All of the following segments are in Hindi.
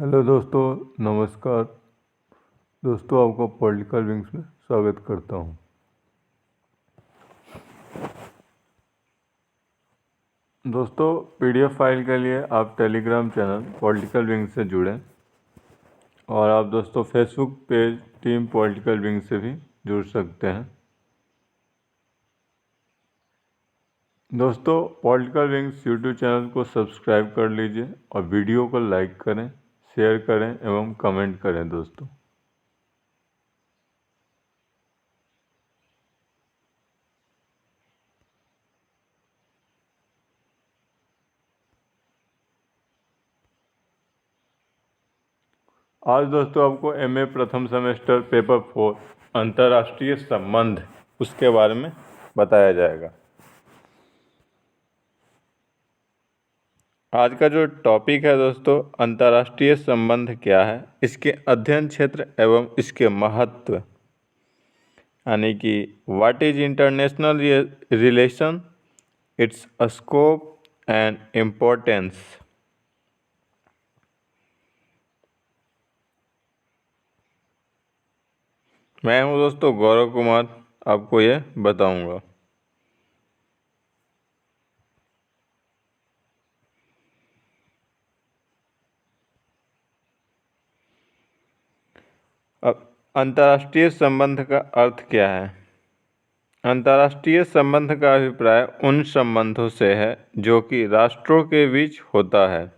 हेलो दोस्तों, नमस्कार। दोस्तों, आपको पॉलिटिकल विंग्स में स्वागत करता हूं। दोस्तों, पीडीएफ फाइल के लिए आप टेलीग्राम चैनल पॉलिटिकल विंग से जुड़ें और आप दोस्तों Facebook page team political wing से भी जुड़ सकते हैं। दोस्तों, पॉलिटिकल विंग्स यूट्यूब चैनल को सब्सक्राइब कर लीजिए और वीडियो को लाइक करें, शेयर करें एवं कमेंट करें। दोस्तों, आज दोस्तों आपको एमए प्रथम सेमेस्टर पेपर 4 अंतर्राष्ट्रीय संबंध उसके बारे में बताया जाएगा। आज का जो टॉपिक है दोस्तों, अंतर्राष्ट्रीय संबंध क्या है, इसके अध्ययन क्षेत्र एवं इसके महत्व, यानी कि what is international relation, it's scope and importance. मैं हूं दोस्तों गौरव कुमार, आपको ये बताऊंगा। अब अंतर्राष्ट्रीय संबंध का अर्थ क्या है? अंतर्राष्ट्रीय संबंध का अभिप्राय उन संबंधों से है जो कि राष्ट्रों के बीच होता है,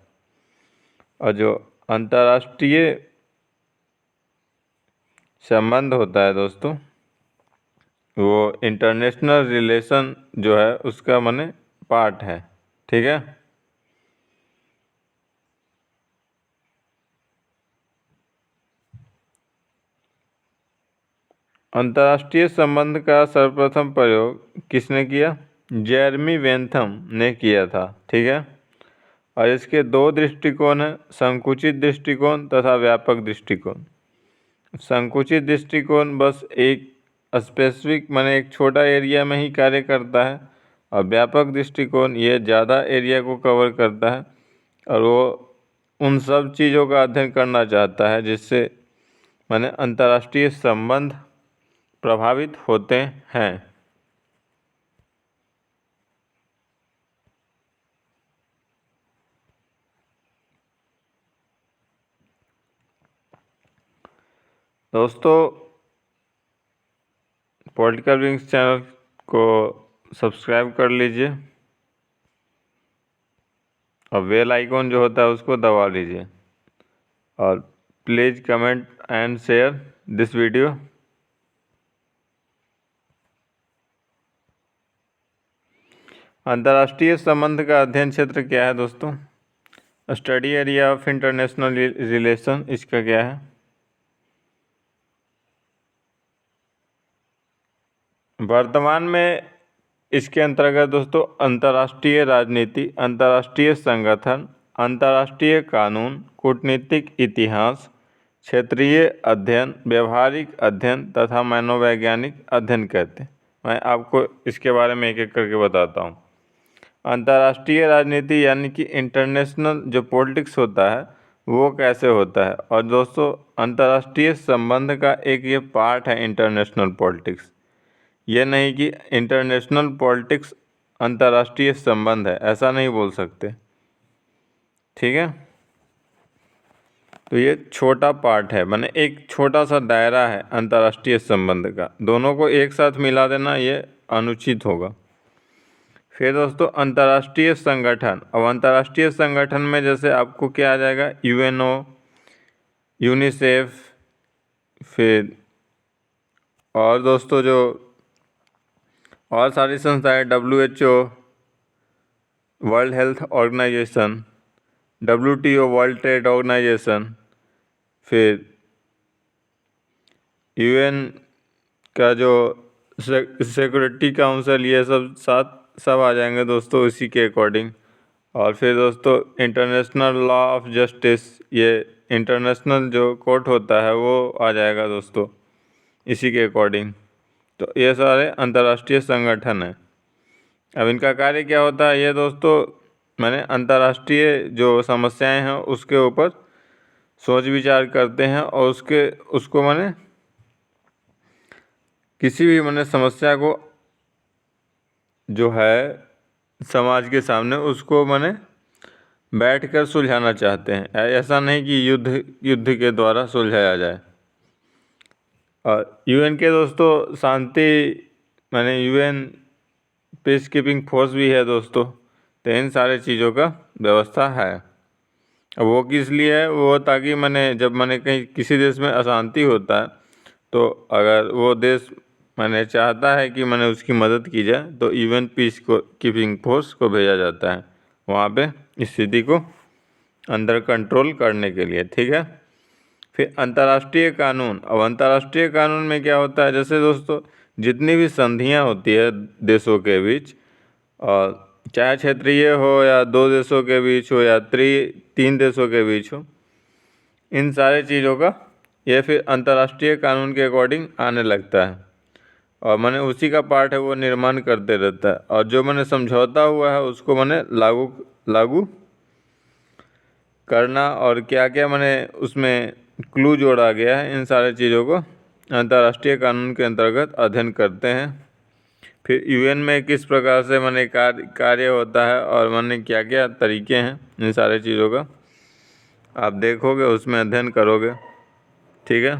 और जो अंतर्राष्ट्रीय संबंध होता है दोस्तों, वो इंटरनेशनल रिलेशन जो है उसका माने पार्ट है। ठीक है। अंतर्राष्ट्रीय संबंध का सर्वप्रथम प्रयोग किसने किया? जेरेमी बेंथम ने किया था। ठीक है। और इसके दो दृष्टिकोण हैं, संकुचित दृष्टिकोण तथा व्यापक दृष्टिकोण। संकुचित दृष्टिकोण बस एक स्पेसिफिक माने एक छोटा एरिया में ही कार्य करता है, और व्यापक दृष्टिकोण ये ज़्यादा एरिया को कवर करता है और वो उन सब चीज़ों का अध्ययन करना चाहता है जिससे माने अंतर्राष्ट्रीय संबंध प्रभावित होते हैं। दोस्तों, पॉलिटिकल विंग्स चैनल को सब्सक्राइब कर लीजिए और बेल आइकॉन जो होता है उसको दबा लीजिए, और please comment and share this video. अंतर्राष्ट्रीय संबंध का अध्ययन क्षेत्र क्या है दोस्तों? Study area of international relation, इसका क्या है? वर्तमान में इसके अंतर्गत दोस्तों अंतर्राष्ट्रीय राजनीति, अंतर्राष्ट्रीय संगठन, अंतर्राष्ट्रीय कानून, कूटनीतिक इतिहास, क्षेत्रीय अध्ययन, व्यवहारिक अध्ययन तथा मनोवैज्ञानिक अध्ययन कहते हैं। मैं आपको इसके बारे में एक एक करके बताता हूँ। अंतर्राष्ट्रीय राजनीति यानी कि इंटरनेशनल जो पॉलिटिक्स होता है वो कैसे होता है, और दोस्तों अंतर्राष्ट्रीय संबंध का एक ये पार्ट है इंटरनेशनल पॉलिटिक्स। ये नहीं कि इंटरनेशनल पॉलिटिक्स अंतर्राष्ट्रीय संबंध है, ऐसा नहीं बोल सकते। ठीक है। तो ये छोटा पार्ट है, माने एक छोटा सा दायरा है अंतर्राष्ट्रीय संबंध का। दोनों को एक साथ मिला देना ये अनुचित होगा। फिर दोस्तों अंतर्राष्ट्रीय संगठन। अब अंतर्राष्ट्रीय संगठन में जैसे आपको क्या आ जाएगा? यूएनओ, यूनिसेफ, फिर और दोस्तों जो और सारी संस्थाएं, WHO, world health organization, WTO, world trade organization, फिर UN का जो सिक्योरिटी काउंसिल, ये सब आ जाएंगे दोस्तों इसी के अकॉर्डिंग। और फिर दोस्तों इंटरनेशनल लॉ ऑफ जस्टिस, ये इंटरनेशनल जो कोर्ट होता है वो आ जाएगा दोस्तों इसी के अकॉर्डिंग। तो ये सारे अंतर्राष्ट्रीय संगठन हैं। अब इनका कार्य क्या होता है ये दोस्तों, मैंने अंतर्राष्ट्रीय जो समस्याएं हैं उसके ऊपर सोच विचार करते हैं और उसको माने किसी भी माने समस्या को जो है समाज के सामने उसको माने बैठकर सुलझाना चाहते हैं। ऐसा नहीं कि युद्ध के द्वारा सुलझाया जाए। और यूएन के दोस्तों शांति माने यूएन पीस कीपिंग फोर्स भी है दोस्तों। तो इन सारे चीज़ों का व्यवस्था है। अब वो किस लिए है, वो ताकि माने जब माने कहीं किसी देश में अशांति होता है तो अगर वो देश माने चाहता है कि माने उसकी मदद की जाए तो यूएन पीस को कीपिंग फोर्स को भेजा जाता है वहाँ पे स्थिति को अंडर कंट्रोल करने के लिए। ठीक है। फिर अंतर्राष्ट्रीय कानून। अब अंतर्राष्ट्रीय कानून में क्या होता है, जैसे दोस्तों जितनी भी संधियाँ होती है देशों के बीच, और चाहे क्षेत्रीय हो या दो देशों के बीच हो या तीन देशों के बीच हो, इन सारे चीज़ों का ये फिर अंतर्राष्ट्रीय कानून के अकॉर्डिंग आने लगता है और माने उसी का पार्ट है, वो निर्माण करते रहता है। और जो मैंने समझौता हुआ है उसको मैंने लागू करना और क्या क्या मैंने उसमें क्लू जोड़ा गया है, इन सारे चीज़ों को अंतर्राष्ट्रीय कानून के अंतर्गत अध्ययन करते हैं। फिर यूएन में किस प्रकार से माने कार्य होता है और माने क्या क्या तरीके हैं, इन सारे चीज़ों का आप देखोगे, उसमें अध्ययन करोगे। ठीक है।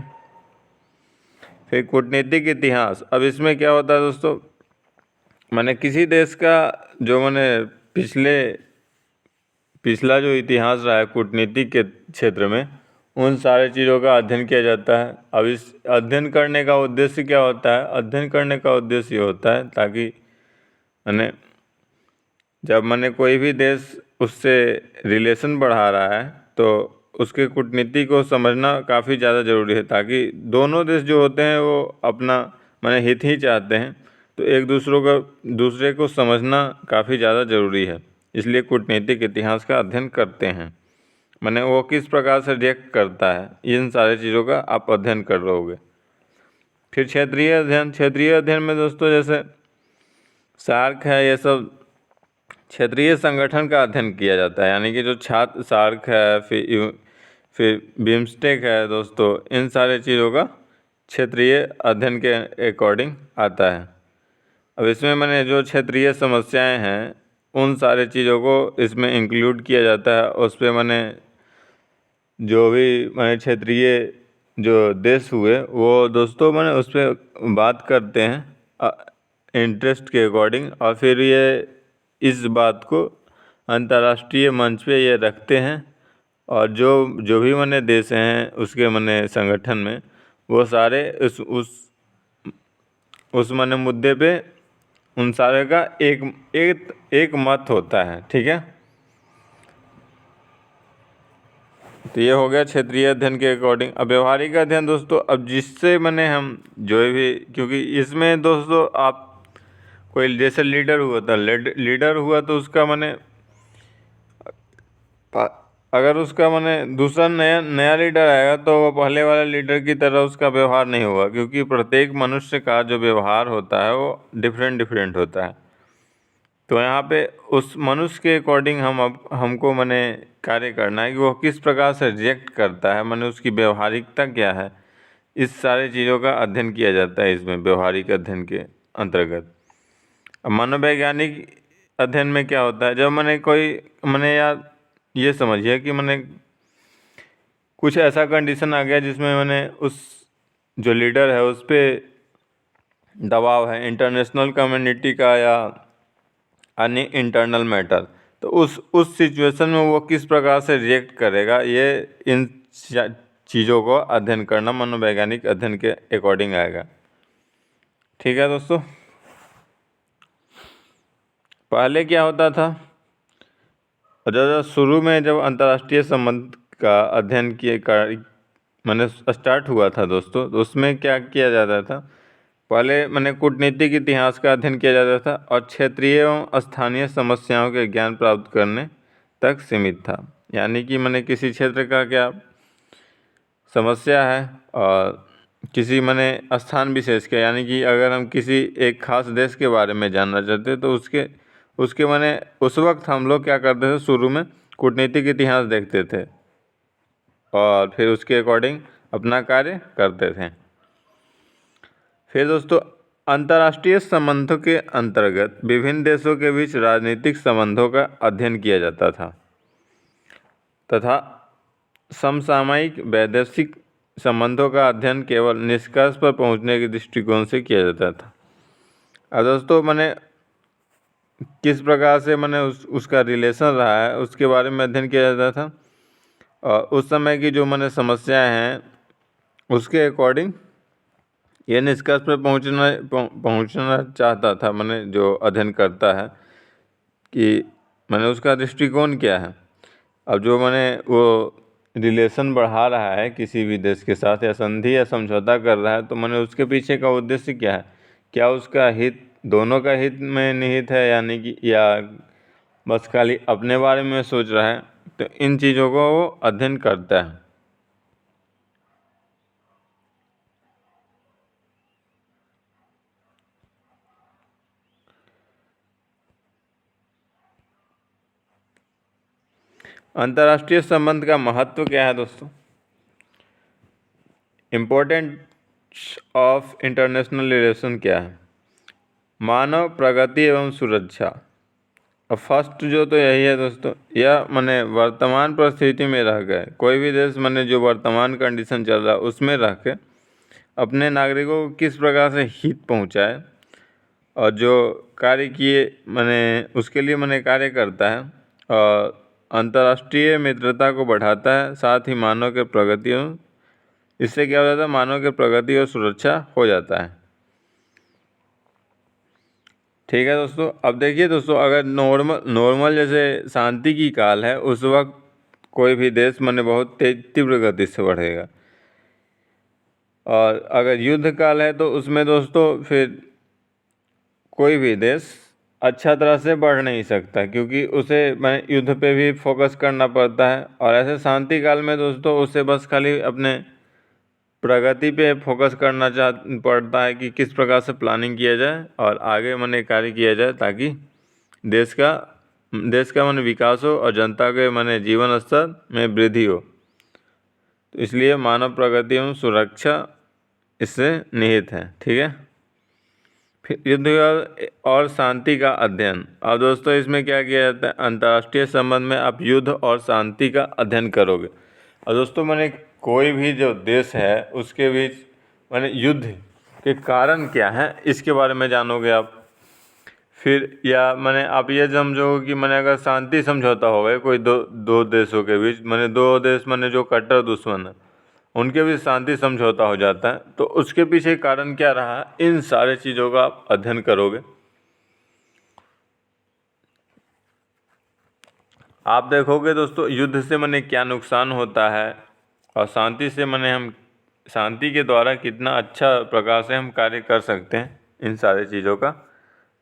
फिर कूटनीतिक इतिहास। अब इसमें क्या होता है दोस्तों, माने किसी देश का जो माने पिछला जो इतिहास रहा है कूटनीति के क्षेत्र में, उन सारे चीज़ों का अध्ययन किया जाता है। अब इस अध्ययन करने का उद्देश्य क्या होता है, अध्ययन करने का उद्देश्य ये होता है ताकि माने जब माने कोई भी देश उससे रिलेशन बढ़ा रहा है तो उसके कूटनीति को समझना काफ़ी ज़्यादा ज़रूरी है, ताकि दोनों देश जो होते हैं वो अपना माने हित ही चाहते हैं, तो एक दूसरे को समझना काफ़ी ज़्यादा ज़रूरी है। इसलिए कूटनीतिक इतिहास का अध्ययन करते हैं, माने वो किस प्रकार से रिएक्ट करता है, इन सारी चीज़ों का आप अध्ययन कर रहोगे। फिर क्षेत्रीय अध्ययन। क्षेत्रीय अध्ययन में दोस्तों जैसे सार्क है, ये सब क्षेत्रीय संगठन का अध्ययन किया जाता है, यानी कि जो छात्र सार्क है, फिर बिम्स्टेक है दोस्तों, इन सारे चीज़ों का क्षेत्रीय अध्ययन के अकॉर्डिंग आता है। अब इसमें मैंने जो क्षेत्रीय समस्याएं हैं उन सारे चीज़ों को इसमें इंक्लूड किया जाता है। उस पर मैंने जो भी मैंने क्षेत्रीय जो देश हुए वो दोस्तों मैंने उस पर बात करते हैं इंटरेस्ट के अकॉर्डिंग, और फिर ये इस बात को अंतर्राष्ट्रीय मंच पे ये रखते हैं, और जो भी मैंने देश हैं उसके मैंने संगठन में वो सारे उस मैंने मुद्दे पे उन सारे का एक मत होता है। ठीक है। तो ये हो गया क्षेत्रीय अध्ययन के अकॉर्डिंग। अब व्यवहारिक अध्ययन दोस्तों, अब जिससे मैंने हम जो भी, क्योंकि इसमें दोस्तों आप कोई जैसे लीडर हुआ था, लीडर हुआ तो उसका मैंने अगर उसका मैंने दूसरा नया लीडर आएगा तो वो पहले वाले लीडर की तरह उसका व्यवहार नहीं होगा, क्योंकि प्रत्येक मनुष्य का जो व्यवहार होता है वो डिफरेंट होता है। तो यहाँ पे उस मनुष्य के अकॉर्डिंग हमको मैंने कार्य करना है कि वो किस प्रकार से रिएक्ट करता है, मैंने उसकी व्यवहारिकता क्या है, इस सारी चीज़ों का अध्ययन किया जाता है इसमें व्यवहारिक अध्ययन के अंतर्गत। अब मनोवैज्ञानिक अध्ययन में क्या होता है, जब मैंने यार ये समझिए कि मैंने कुछ ऐसा कंडीशन आ गया जिसमें मैंने उस जो लीडर है उस पर दबाव है इंटरनेशनल कम्युनिटी का या अन्य इंटरनल मैटर, तो उस सिचुएशन में वो किस प्रकार से रिएक्ट करेगा, ये इन चीज़ों को अध्ययन करना मनोवैज्ञानिक अध्ययन के अकॉर्डिंग आएगा। ठीक है दोस्तों। पहले क्या होता था, शुरू में जब अंतर्राष्ट्रीय संबंध का अध्ययन मैंने स्टार्ट हुआ था दोस्तों, तो उसमें क्या किया जाता था, पहले मैंने कूटनीतिक इतिहास का अध्ययन किया जाता था और क्षेत्रीय एवं स्थानीय समस्याओं के ज्ञान प्राप्त करने तक सीमित था। यानी कि मैंने किसी क्षेत्र का क्या समस्या है और किसी मैंने स्थान विशेष के, यानी कि अगर हम किसी एक खास देश के बारे में जानना चाहते तो उसके मैंने उस वक्त हम लोग क्या करते थे, शुरू में कूटनीतिक इतिहास देखते थे। और फिर उसके अकॉर्डिंग अपना कार्य करते थे। फिर दोस्तों अंतर्राष्ट्रीय संबंधों के अंतर्गत विभिन्न देशों के बीच राजनीतिक संबंधों का अध्ययन किया जाता था तथा समसामयिक वैदेशिक संबंधों का अध्ययन केवल निष्कर्ष पर पहुंचने के दृष्टिकोण से किया जाता था। अब दोस्तों मैंने किस प्रकार से मैंने उसका रिलेशन रहा है उसके बारे में अध्ययन किया जाता था और उस समय की जो मैंने समस्याएं हैं उसके अकॉर्डिंग ये निष्कर्ष पर पहुंचना चाहता था। मैंने जो अध्ययन करता है कि मैंने उसका दृष्टिकोण क्या है। अब जो मैंने वो रिलेशन बढ़ा रहा है किसी भी देश के साथ या संधि या समझौता कर रहा है तो मैंने उसके पीछे का उद्देश्य क्या है, क्या उसका हित दोनों का हित में निहित है यानी कि या बस खाली अपने बारे में सोच रहा है। तो इन चीज़ों को वो अध्ययन करता है। अंतर्राष्ट्रीय संबंध का महत्व क्या है दोस्तों? इम्पोर्टेंस ऑफ इंटरनेशनल रिलेशन क्या है? मानव प्रगति एवं सुरक्षा। अब फर्स्ट जो तो यही है दोस्तों, यह मैंने वर्तमान परिस्थिति में रह गए कोई भी देश मैंने जो वर्तमान कंडीशन चल रहा है उसमें रह के अपने नागरिकों को किस प्रकार से हित पहुंचाए और जो कार्य किए मैंने उसके लिए मैंने कार्य करता है और अंतर्राष्ट्रीय मित्रता को बढ़ाता है, साथ ही मानव के प्रगति इससे क्या हो जाता है, मानव के प्रगति और सुरक्षा हो जाता है। ठीक है दोस्तों। अब देखिए दोस्तों, अगर नॉर्मल जैसे शांति की काल है उस वक्त कोई भी देश मैंने बहुत तीव्र गति से बढ़ेगा और अगर युद्ध काल है तो उसमें दोस्तों फिर कोई भी देश अच्छा तरह से बढ़ नहीं सकता क्योंकि उसे मैंने युद्ध पे भी फोकस करना पड़ता है। और ऐसे शांति काल में दोस्तों उसे बस खाली अपने प्रगति पे फोकस करना पड़ता है कि किस प्रकार से प्लानिंग किया जाए और आगे मैंने कार्य किया जाए ताकि देश का मैंने विकास हो और जनता के मैंने जीवन स्तर में वृद्धि हो। तो इसलिए मानव प्रगति एवं सुरक्षा इससे निहित है। ठीक है। फिर युद्ध और शांति का अध्ययन। अब दोस्तों इसमें क्या किया जाता है, अंतर्राष्ट्रीय संबंध में आप युद्ध और शांति का अध्ययन करोगे और दोस्तों मैंने कोई भी जो देश है उसके बीच मैंने युद्ध के कारण क्या है इसके बारे में जानोगे आप। फिर या मैंने आप ये समझोगे कि मैंने अगर शांति समझौता हो गया कोई दो देशों के बीच, मैंने दो देश मैंने जो कट्टर दुश्मन है उनके भी शांति समझौता हो जाता है तो उसके पीछे कारण क्या रहा, इन सारे चीज़ों का आप अध्ययन करोगे। आप देखोगे दोस्तों युद्ध से मैंने क्या नुकसान होता है और शांति से मैंने हम शांति के द्वारा कितना अच्छा प्रकार से हम कार्य कर सकते हैं, इन सारी चीज़ों का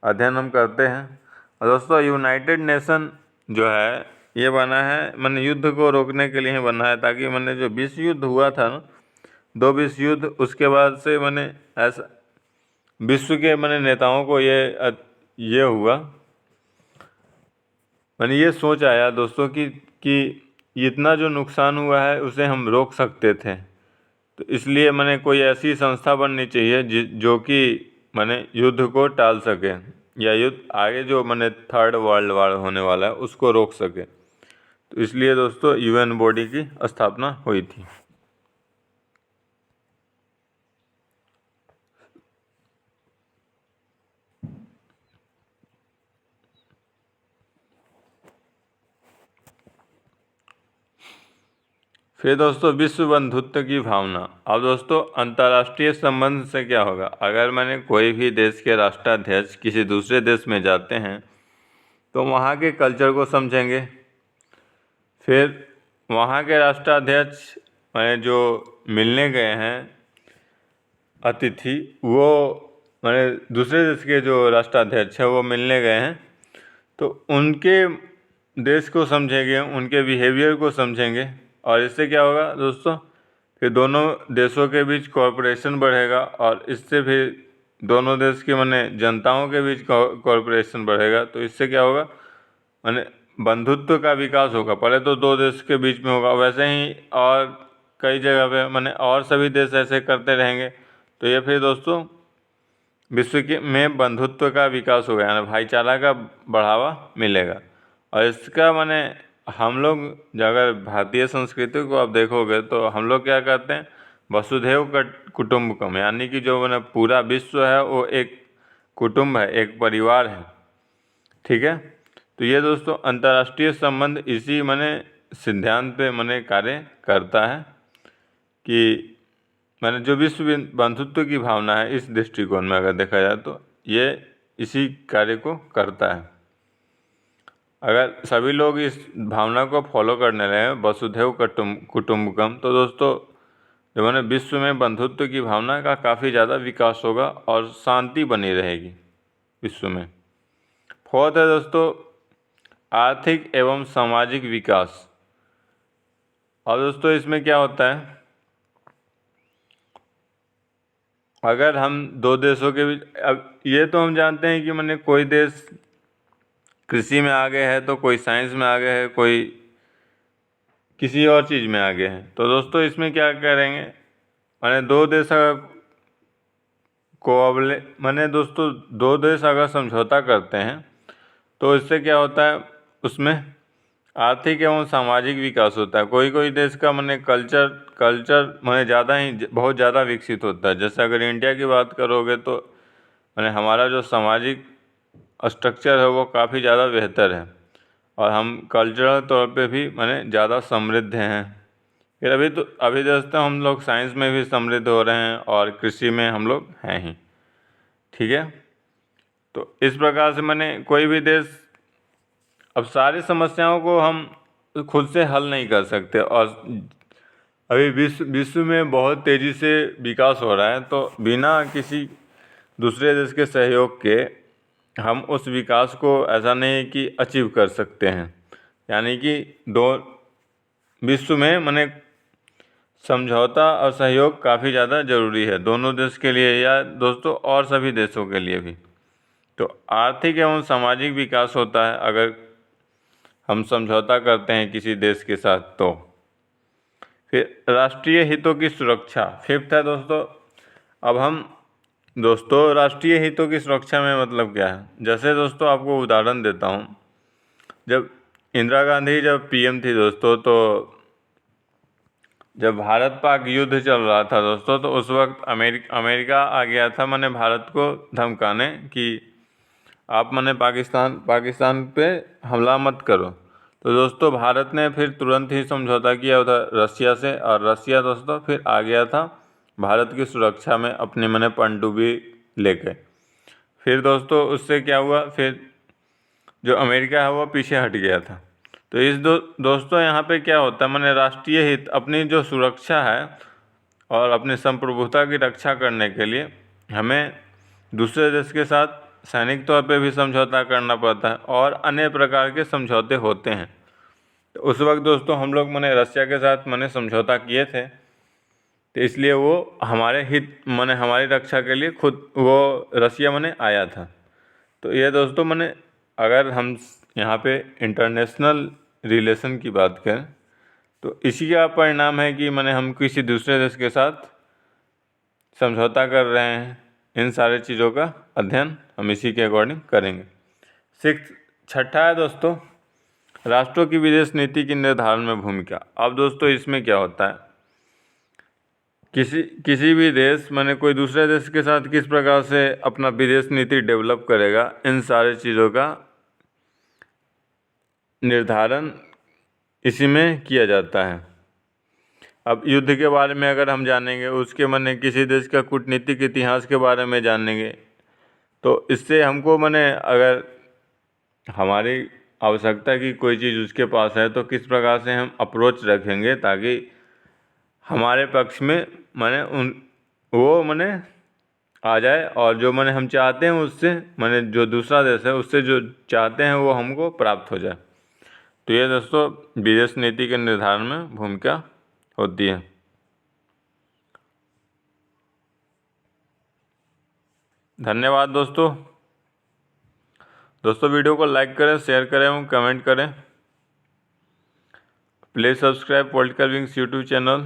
अध्ययन हम करते हैं। और दोस्तों यूनाइटेड नेशन जो है ये बना है मैंने युद्ध को रोकने के लिए बना है ताकि मैंने जो विश्व युद्ध हुआ था ना, दो विश्व युद्ध, उसके बाद से मैंने ऐसा विश्व के मैंने नेताओं को ये हुआ, मैंने ये सोच आया दोस्तों कि इतना जो नुकसान हुआ है उसे हम रोक सकते थे। तो इसलिए मैंने कोई ऐसी संस्था बननी चाहिए जो कि मैंने युद्ध को टाल सके या युद्ध आगे जो मैंने थर्ड वर्ल्ड वार होने वाला है उसको रोक सके। तो इसलिए दोस्तों यूएन बॉडी की स्थापना हुई थी। फिर दोस्तों विश्व बंधुत्व की भावना। अब दोस्तों अंतर्राष्ट्रीय संबंध से क्या होगा, अगर मैंने कोई भी देश के राष्ट्राध्यक्ष किसी दूसरे देश में जाते हैं तो वहाँ के कल्चर को समझेंगे। फिर वहाँ के राष्ट्राध्यक्ष मैंने जो मिलने गए हैं अतिथि, वो मैंने दूसरे देश के जो राष्ट्राध्यक्ष है वो मिलने गए हैं तो उनके देश को समझेंगे, उनके बिहेवियर को समझेंगे और इससे क्या होगा दोस्तों, फिर दोनों देशों के बीच कोऑपरेशन बढ़ेगा और इससे फिर दोनों देश के माने जनताओं के बीच कोऑपरेशन बढ़ेगा। तो इससे क्या होगा, माने बंधुत्व का विकास होगा। पहले तो दो देश के बीच में होगा, वैसे ही और कई जगह पे मैंने और सभी देश ऐसे करते रहेंगे तो ये फिर दोस्तों विश्व के में बंधुत्व का विकास होगा, यानी भाईचारा का बढ़ावा मिलेगा। और इसका मैंने हम लोग अगर भारतीय संस्कृति को आप देखोगे तो हम लोग क्या कहते हैं, वसुधैव कुटुंबकम, यानी कि जो मैंने पूरा विश्व है वो एक कुटुंब है, एक परिवार है। ठीक है, तो ये दोस्तों अंतर्राष्ट्रीय संबंध इसी मैंने सिद्धांत पे मैंने कार्य करता है कि मैंने जो विश्व बंधुत्व की भावना है इस दृष्टिकोण में अगर देखा जाए तो ये इसी कार्य को करता है। अगर सभी लोग इस भावना को फॉलो करने लगे वसुधैव कुटुंबकम, तो दोस्तों जो मैंने विश्व में बंधुत्व की भावना का काफ़ी ज़्यादा विकास होगा और शांति बनी रहेगी विश्व में। फोर्थ है दोस्तों आर्थिक एवं सामाजिक विकास। और दोस्तों इसमें क्या होता है, अगर हम दो देशों के बीच, अब ये तो हम जानते हैं कि मैंने कोई देश कृषि में आगे है तो कोई साइंस में आगे है, कोई किसी और चीज़ में आगे है, तो दोस्तों इसमें क्या करेंगे, मैंने दो देश मैंने दोस्तों दो देश अगर समझौता करते हैं तो इससे क्या होता है, उसमें आर्थिक एवं सामाजिक विकास होता है। कोई कोई देश का मैंने कल्चर मैंने ज़्यादा ही बहुत ज़्यादा विकसित होता है। जैसे अगर इंडिया की बात करोगे तो मैंने हमारा जो सामाजिक स्ट्रक्चर है वो काफ़ी ज़्यादा बेहतर है और हम कल्चरल तौर पे भी मैंने ज़्यादा समृद्ध हैं। फिर अभी दोस्तों हम लोग साइंस में भी समृद्ध हो रहे हैं और कृषि में हम लोग हैं ही। ठीक है, तो इस प्रकार से मैंने कोई भी देश, अब सारी समस्याओं को हम खुद से हल नहीं कर सकते और अभी विश्व में बहुत तेज़ी से विकास हो रहा है, तो बिना किसी दूसरे देश के सहयोग के हम उस विकास को ऐसा नहीं कि अचीव कर सकते हैं। यानी कि दो विश्व में मैंने समझौता और सहयोग काफ़ी ज़्यादा ज़रूरी है दोनों देश के लिए या दोस्तों और सभी देशों के लिए भी। तो आर्थिक एवं सामाजिक विकास होता है अगर हम समझौता करते हैं किसी देश के साथ। तो फिर राष्ट्रीय हितों की सुरक्षा फिफ्थ है दोस्तों। अब हम दोस्तों राष्ट्रीय हितों की सुरक्षा में मतलब क्या है, जैसे दोस्तों आपको उदाहरण देता हूँ, जब इंदिरा गांधी जब पीएम थी दोस्तों, तो जब भारत पाक युद्ध चल रहा था दोस्तों, तो उस वक्त अमेरिका आ गया था मैंने भारत को धमकाने कि आप मैंने पाकिस्तान पे हमला मत करो। तो दोस्तों भारत ने फिर तुरंत ही समझौता किया उधर रसिया से, और रसिया दोस्तों फिर आ गया था भारत की सुरक्षा में अपनी मैंने पनडुब्बी लेके। फिर दोस्तों उससे क्या हुआ, फिर जो अमेरिका है वो पीछे हट गया था। तो इस दोस्तों यहाँ पे क्या होता है, मैंने राष्ट्रीय हित अपनी जो सुरक्षा है और अपनी संप्रभुता की रक्षा करने के लिए हमें दूसरे देश के साथ सैनिक तौर पे भी समझौता करना पड़ता है और अन्य प्रकार के समझौते होते हैं। तो उस वक्त दोस्तों हम लोग मैंने रसिया के साथ मैंने समझौता किए थे, तो इसलिए वो हमारे हित मैंने हमारी रक्षा के लिए खुद वो रसिया मैंने आया था। तो ये दोस्तों मैंने अगर हम यहाँ पे इंटरनेशनल रिलेशन की बात करें तो इसी का परिणाम है कि मैंने हम किसी दूसरे देश के साथ समझौता कर रहे हैं। इन सारे चीज़ों का अध्ययन हम इसी के अकॉर्डिंग करेंगे। छठा है दोस्तों राष्ट्रों की विदेश नीति की निर्धारण में भूमिका। अब दोस्तों इसमें क्या होता है, किसी भी देश मैंने कोई दूसरे देश के साथ किस प्रकार से अपना विदेश नीति डेवलप करेगा, इन सारी चीज़ों का निर्धारण इसी में किया जाता है। अब युद्ध के बारे में अगर हम जानेंगे, उसके मैंने किसी देश का कूटनीतिक इतिहास के बारे में जानेंगे, तो इससे हमको मैंने अगर हमारी आवश्यकता की कोई चीज़ उसके पास है तो किस प्रकार से हम अप्रोच रखेंगे ताकि हमारे पक्ष में मैंने आ जाए और जो मैंने हम चाहते हैं उससे मैंने जो दूसरा देश है उससे जो चाहते हैं वो हमको प्राप्त हो जाए। तो ये दोस्तों विदेश नीति के निर्धारण में भूमिका होती है। धन्यवाद दोस्तों। वीडियो को लाइक करें, शेयर करें एवं कमेंट करें। Please subscribe political wings YouTube channel.